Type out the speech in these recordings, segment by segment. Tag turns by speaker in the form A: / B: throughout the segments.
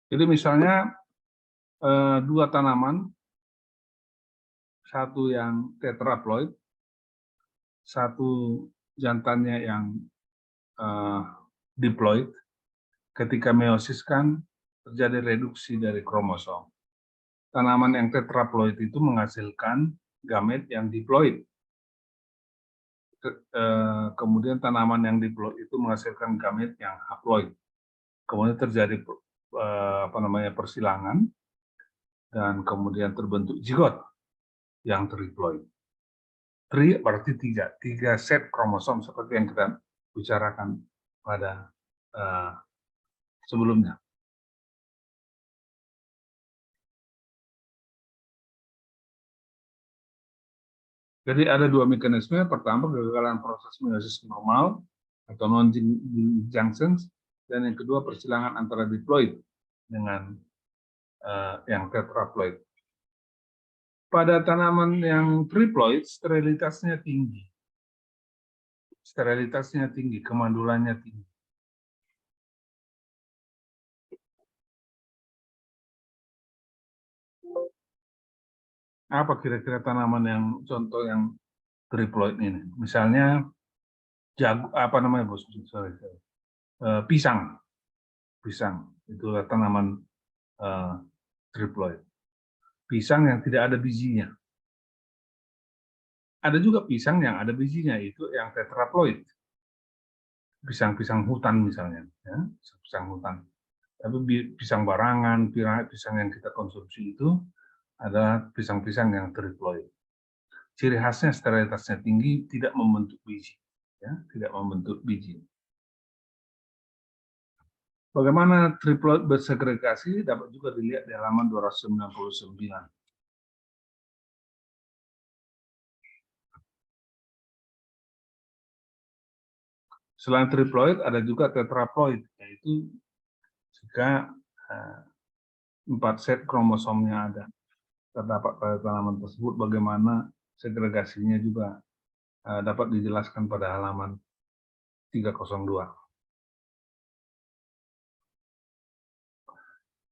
A: Jadi misalnya dua tanaman, satu yang tetraploid, satu jantannya yang diploid, ketika meiosis kan terjadi reduksi dari kromosom. Tanaman yang tetraploid itu menghasilkan gamet yang diploid. Kemudian tanaman yang diploid itu menghasilkan gamet yang haploid. Kemudian terjadi persilangan dan kemudian terbentuk zigot yang triploid. Tri berarti tiga set kromosom seperti yang kita bicarakan pada sebelumnya. Jadi ada dua mekanisme. Pertama, kegagalan proses meiosis normal atau non-junctions, dan yang kedua persilangan antara diploid dengan yang tetraploid. Pada tanaman yang triploid, sterilitasnya tinggi. Sterilitasnya tinggi, kemandulannya tinggi. Apa kira-kira tanaman yang contoh yang triploid ini? Misalnya pisang. Pisang itu tanaman triploid. Pisang yang tidak ada bijinya. Ada juga pisang yang ada bijinya, itu yang tetraploid. Pisang-pisang hutan misalnya, ya, pisang hutan. Tapi pisang barangan, pisang yang kita konsumsi itu adalah pisang-pisang yang triploid. Ciri khasnya sterilitasnya tinggi, tidak membentuk biji, ya, tidak membentuk biji. Bagaimana triploid bersegregasi dapat juga dilihat di halaman 299. Selain triploid, ada juga tetraploid, yaitu jika 4 set kromosomnya ada. Terdapat pada tanaman tersebut, bagaimana segregasinya juga dapat dijelaskan pada halaman 302.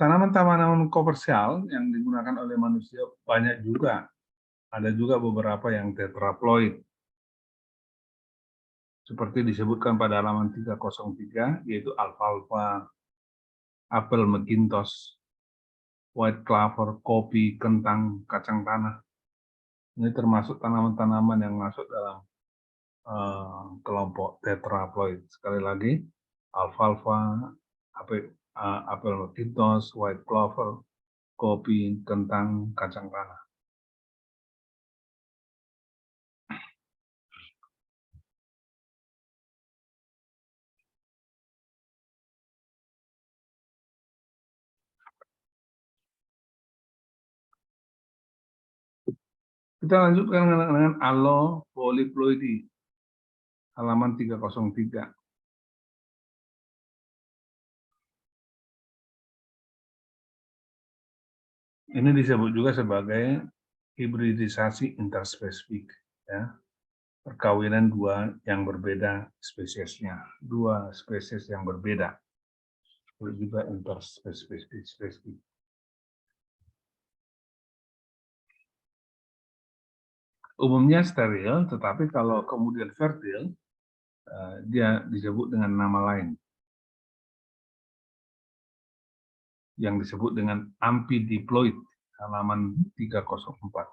A: Tanaman-tanaman komersial yang digunakan oleh manusia banyak juga. Ada juga beberapa yang tetraploid. Seperti disebutkan pada halaman 303, yaitu alfalfa, apel McIntosh, white clover, kopi, kentang, kacang tanah. Ini termasuk tanaman-tanaman yang masuk dalam kelompok tetraploid. Sekali lagi, alfalfa, apel McIntosh, white clover, kopi, kentang, kacang tanah. Kita lanjutkan dengan Allopolyploidy, halaman 303. Ini disebut juga sebagai hibridisasi interspesifik, ya. Perkawinan dua yang berbeda spesiesnya, dua spesies yang berbeda. Disebut juga interspesifik. Umumnya steril, tetapi kalau kemudian fertil, dia disebut dengan nama lain, yang disebut dengan ampidiploid, halaman 304.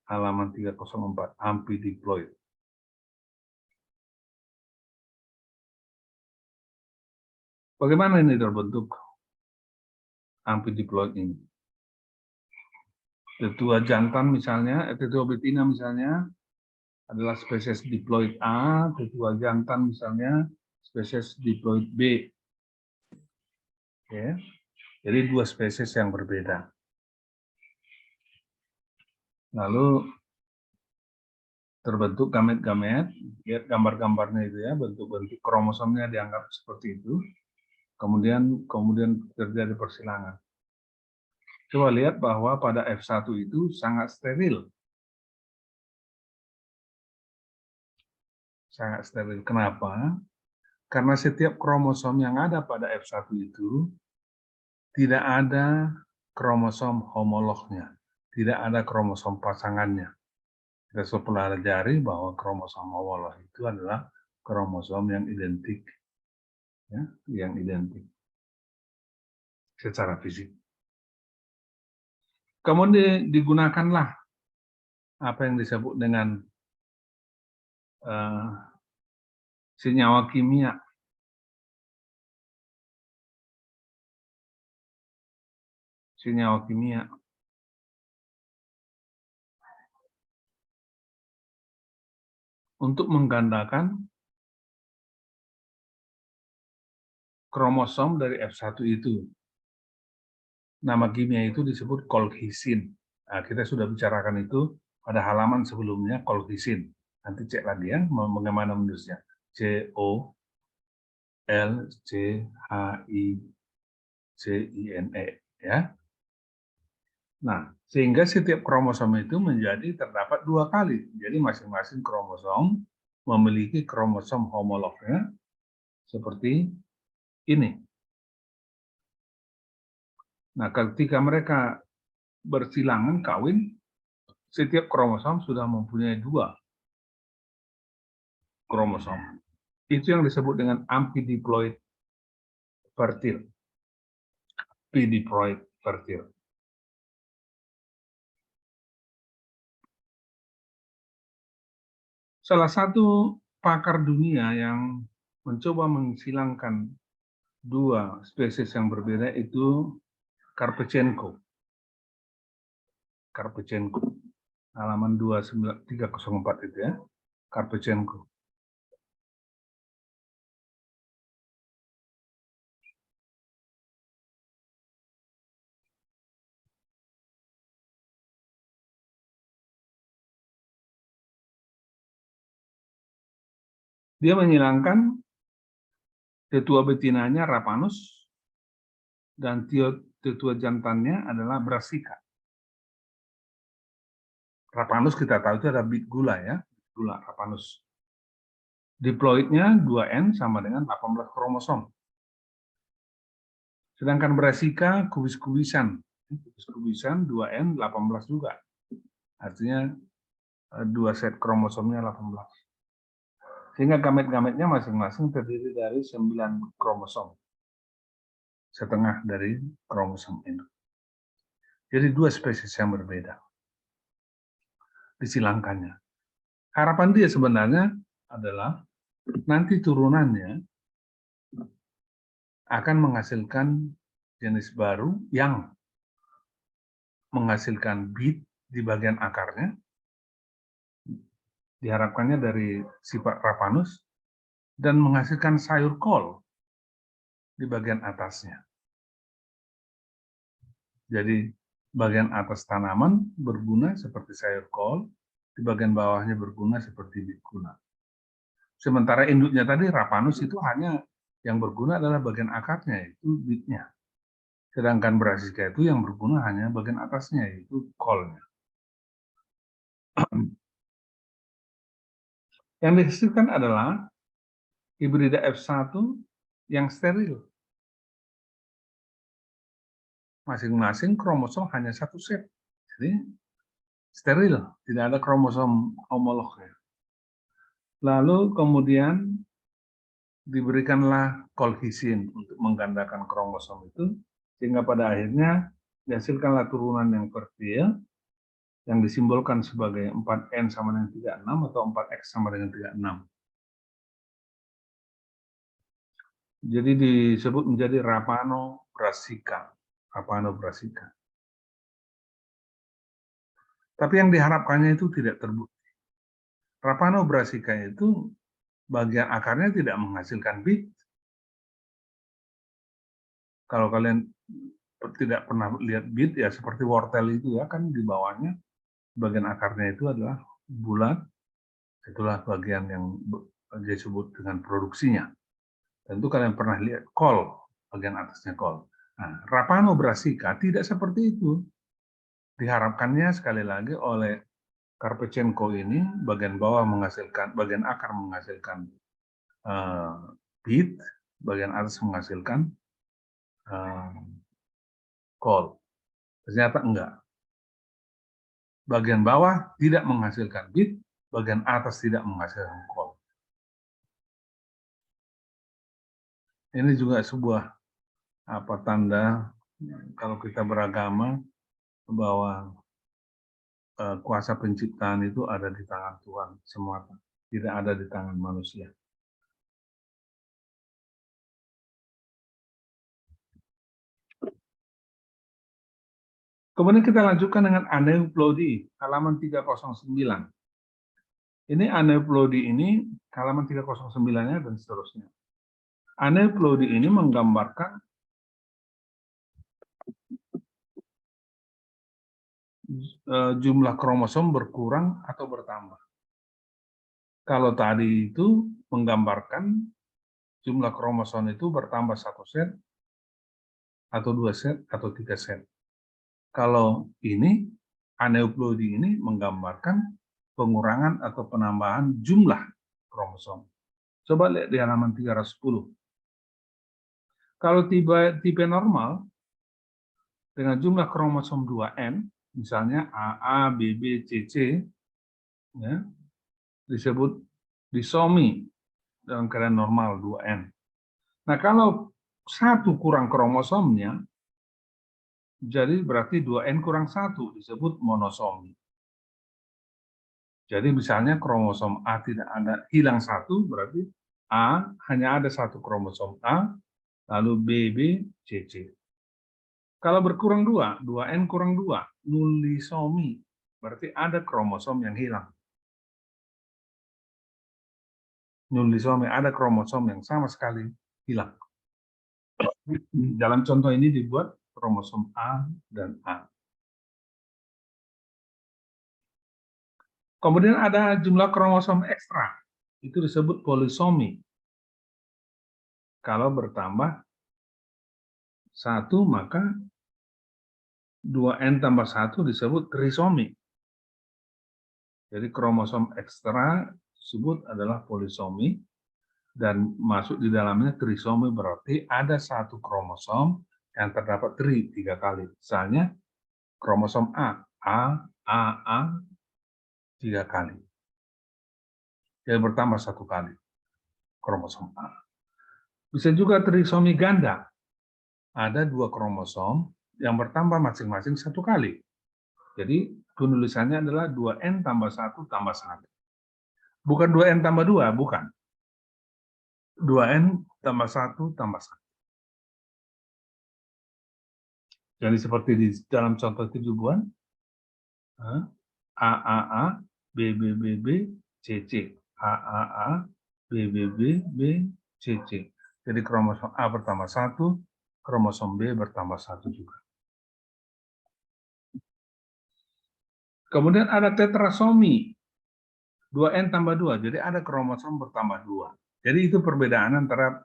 A: Halaman 304, ampidiploid. Bagaimana ini terbentuk ampidiploid ini? Tetua jantan misalnya, tetua betina misalnya, adalah spesies diploid A, tetua jantan misalnya spesies diploid B. Oke. Jadi dua spesies yang berbeda. Lalu terbentuk gamet-gamet, lihat gambar-gambarnya itu ya, bentuk-bentuk kromosomnya dianggap seperti itu. Kemudian terjadi persilangan. Coba lihat bahwa pada F1 itu sangat steril. Sangat steril. Kenapa? Karena setiap kromosom yang ada pada F1 itu tidak ada kromosom homolognya, tidak ada kromosom pasangannya. Kita sudah pelajari bahwa kromosom homolog itu adalah kromosom yang identik, ya, yang identik secara fisik. Kemudian digunakanlah apa yang disebut dengan senyawa kimia untuk menggandakan kromosom dari F1 itu. Nama kimia itu disebut kolchisin. Nah, kita sudah bicarakan itu pada halaman sebelumnya, kolchisin. Nanti cek lagi ya, bagaimana menulisnya. C-O-L-C-H-I-C-I-N-E. Ya. Nah, sehingga setiap kromosom itu terdapat 2 kali. Jadi masing-masing kromosom memiliki kromosom homolognya seperti ini. Nah, ketika mereka bersilangan kawin, setiap kromosom sudah mempunyai 2 kromosom. Itu yang disebut dengan ampidiploid fertil. Ampidiploid fertil. Salah satu pakar dunia yang mencoba menghilangkan 2 spesies yang berbeda itu Karpechenko. Halaman 304 itu ya, Karpechenko. Dia menghilangkan tetua betinanya Rapanus dan tetua jantannya adalah Brassica. Rapanus kita tahu itu ada bit gula ya, gula Rapanus. Diploidnya 2N sama dengan 18 kromosom. Sedangkan Brassica kubis-kubisan 2N 18 juga. Artinya 2 set kromosomnya 18. Sehingga gamet-gametnya masing-masing terdiri dari 9 kromosom. Setengah dari kromosom induk. Jadi 2 spesies yang berbeda. Disilangkannya. Harapan dia sebenarnya adalah nanti turunannya akan menghasilkan jenis baru yang menghasilkan bit di bagian akarnya. Diharapkannya dari sifat Rapanus dan menghasilkan sayur kol di bagian atasnya. Jadi bagian atas tanaman berguna seperti sayur kol, di bagian bawahnya berguna seperti bit gula. Sementara induknya tadi Rapanus itu hanya yang berguna adalah bagian akarnya, itu bitnya. Sedangkan Brassica itu yang berguna hanya bagian atasnya, yaitu kolnya. Yang dihasilkan adalah hibrida F1 yang steril. Masing-masing kromosom hanya 1 set. Jadi steril, tidak ada kromosom homolognya. Lalu kemudian diberikanlah kolchisin untuk menggandakan kromosom itu, sehingga pada akhirnya dihasilkanlah turunan yang fertil, yang disimbolkan sebagai 4N sama dengan 36 atau 4X sama dengan 36. Jadi disebut menjadi Rapano-Brassica. Tapi yang diharapkannya itu tidak terbukti. Rapano-Brassica itu bagian akarnya tidak menghasilkan bit. Kalau kalian tidak pernah lihat bit ya seperti wortel itu ya, kan di bawahnya bagian akarnya itu adalah bulat. Itulah bagian yang disebut dengan produksinya. Tentu kalian pernah lihat kol, bagian atasnya kol. Nah, Rapano-Brassica tidak seperti itu. Diharapkannya sekali lagi oleh Karpechenko ini bagian bawah menghasilkan, bagian akar menghasilkan bit, bagian atas menghasilkan call. Ternyata enggak. Bagian bawah tidak menghasilkan bit, bagian atas tidak menghasilkan call. Ini juga sebuah tanda kalau kita beragama bahwa kuasa penciptaan itu ada di tangan Tuhan semata, tidak ada di tangan manusia. Kemudian kita lanjutkan dengan aneuploidi, halaman 309. Ini aneuploidi ini, halaman 309-nya dan seterusnya. Aneuploidi ini menggambarkan jumlah kromosom berkurang atau bertambah. Kalau tadi itu menggambarkan jumlah kromosom itu bertambah 1 set, atau 2 set, atau 3 set. Kalau ini, aneuploidi ini menggambarkan pengurangan atau penambahan jumlah kromosom. Coba lihat di halaman 310. Kalau tipe normal, dengan jumlah kromosom 2N, misalnya AA, BB, CC, ya, disebut disomi dalam keadaan normal 2N. Nah, kalau satu kurang kromosomnya, jadi berarti 2N kurang 1, disebut monosomi. Jadi misalnya kromosom A tidak ada, hilang 1, berarti A hanya ada 1 kromosom A, lalu BB, CC. Kalau berkurang 2, 2N kurang 2, nulisomi, berarti ada kromosom yang hilang. Nulisomi, ada kromosom yang sama sekali hilang. Dalam contoh ini dibuat kromosom A dan A. Kemudian ada jumlah kromosom ekstra, itu disebut polisomi. Kalau bertambah 1, maka 2N tambah 1 disebut trisomi. Jadi kromosom ekstra disebut adalah polisomi, dan masuk di dalamnya trisomi, berarti ada 1 kromosom yang terdapat 3 kali. Misalnya kromosom A, 3 kali. Jadi bertambah 1 kali kromosom A. Bisa juga trisomi ganda. Ada 2 kromosom yang bertambah masing-masing 1 kali. Jadi penulisannya adalah 2N tambah 1 tambah 1. Bukan 2N tambah 2, bukan. 2N tambah 1 tambah 1. Jadi seperti di dalam contoh kejubuan, AAA, BBBB, CC. AAA, BBB, CC. Jadi kromosom A bertambah 1, kromosom B bertambah 1 juga. Kemudian ada tetrasomi, 2N tambah 2, jadi ada kromosom bertambah 2. Jadi itu perbedaan antara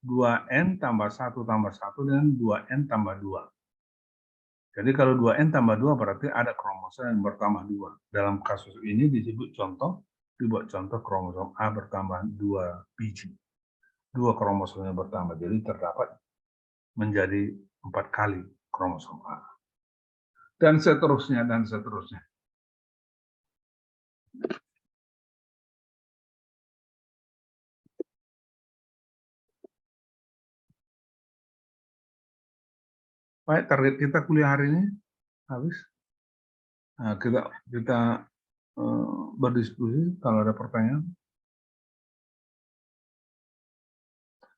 A: 2N tambah 1 tambah 1 dengan 2N tambah 2. Jadi kalau 2N tambah 2 berarti ada kromosom yang bertambah 2. Dalam kasus ini dibuat contoh kromosom A bertambah 2 biji. 2 kromosomnya bertambah, jadi terdapat menjadi 4 kali kromosom A. Dan seterusnya, dan seterusnya. Baik, target kita kuliah hari ini habis. Nah, kita berdiskusi kalau ada pertanyaan.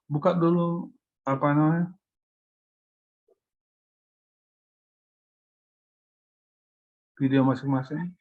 A: Buka dulu apa namanya? Video masing-masing.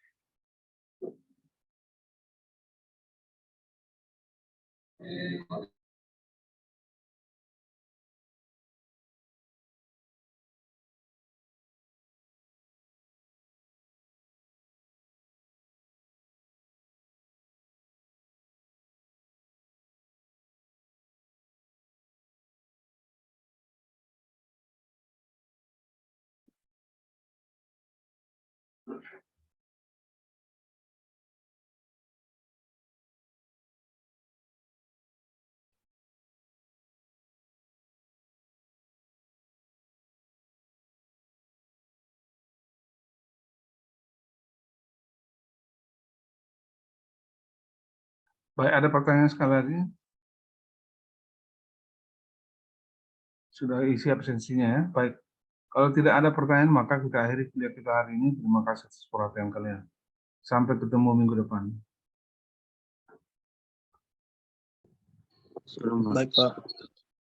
A: Baik, ada pertanyaan sekali lagi? Sudah isi absensinya ya. Baik, kalau tidak ada pertanyaan, maka kita akhiri kuliah kita hari ini. Terima kasih atas perhatian kalian. Sampai ketemu minggu depan.
B: Baik, Pak.